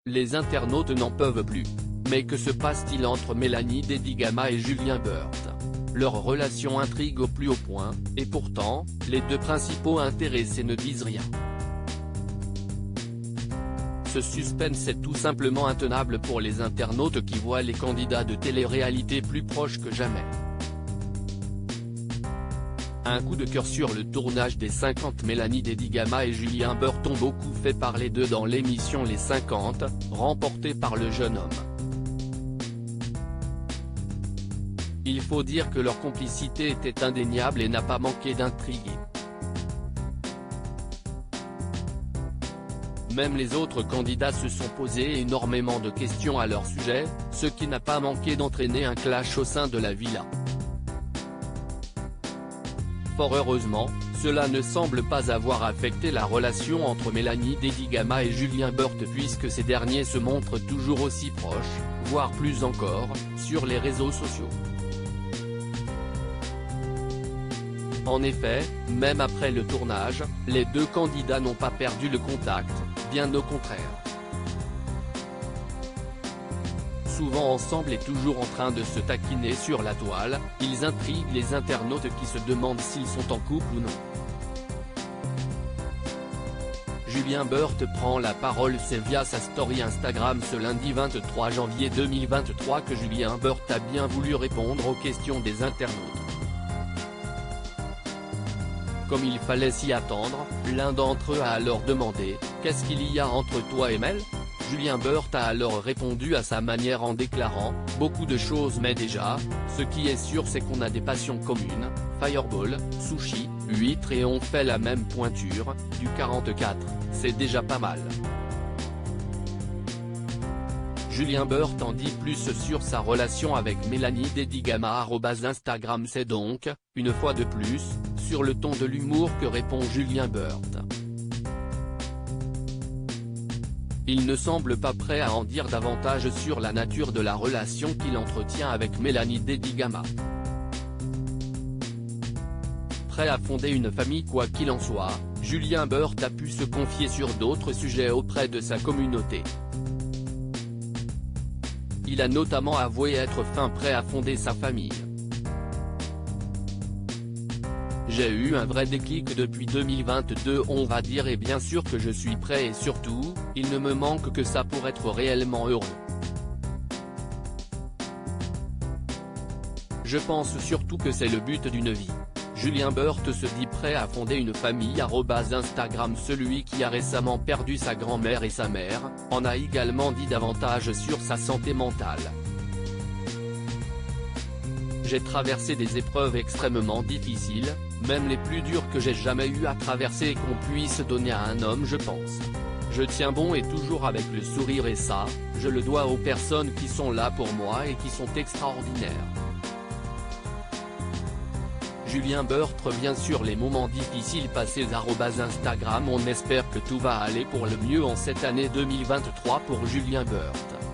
Les internautes n'en peuvent plus. Mais que se passe-t-il entre Mélanie Dedigama et Julien Burt? Leur relation intrigue au plus haut point, et pourtant, les deux principaux intéressés ne disent rien. Ce suspense est tout simplement intenable pour les internautes qui voient les candidats de télé-réalité plus proches que jamais. Un coup de cœur sur le tournage des 50. Mélanie Dedigama et Julien Burt ont beaucoup fait parler d'eux dans l'émission Les 50, remportée par le jeune homme. Il faut dire que leur complicité était indéniable et n'a pas manqué d'intriguer. Même les autres candidats se sont posé énormément de questions à leur sujet, ce qui n'a pas manqué d'entraîner un clash au sein de la villa. Fort heureusement, cela ne semble pas avoir affecté la relation entre Mélanie Dedigama et Julien Burt puisque ces derniers se montrent toujours aussi proches, voire plus encore, sur les réseaux sociaux. En effet, même après le tournage, les deux candidats n'ont pas perdu le contact, bien au contraire. Souvent ensemble et toujours en train de se taquiner sur la toile, ils intriguent les internautes qui se demandent s'ils sont en couple ou non. Julien Burt prend la parole. C'est via sa story Instagram ce lundi 23 janvier 2023 que Julien Burt a bien voulu répondre aux questions des internautes. Comme il fallait s'y attendre, l'un d'entre eux a alors demandé « Qu'est-ce qu'il y a entre toi et Mel ?» Julien Burt a alors répondu à sa manière en déclarant « Beaucoup de choses mais déjà, ce qui est sûr c'est qu'on a des passions communes, Fireball, sushi, huîtres et on fait la même pointure, du 44, c'est déjà pas mal. » Julien Burt en dit plus sur sa relation avec Mélanie Dedigama. Instagram. C'est donc, une fois de plus, sur le ton de l'humour que répond Julien Burt. Il ne semble pas prêt à en dire davantage sur la nature de la relation qu'il entretient avec Mélanie Dedigama. Prêt à fonder une famille quoi qu'il en soit, Julien Burt a pu se confier sur d'autres sujets auprès de sa communauté. Il a notamment avoué être fin prêt à fonder sa famille. J'ai eu un vrai déclic depuis 2022 on va dire et bien sûr que je suis prêt et surtout, il ne me manque que ça pour être réellement heureux. Je pense surtout que c'est le but d'une vie. Julien Burt se dit prêt à fonder une famille. Instagram. Celui qui a récemment perdu sa grand-mère et sa mère, en a également dit davantage sur sa santé mentale. J'ai traversé des épreuves extrêmement difficiles, même les plus dures que j'ai jamais eu à traverser et qu'on puisse donner à un homme je pense. Je tiens bon et toujours avec le sourire et ça, je le dois aux personnes qui sont là pour moi et qui sont extraordinaires. Julien Burt revient sur les moments difficiles passés. Instagram. On espère que tout va aller pour le mieux en cette année 2023 pour Julien Burt.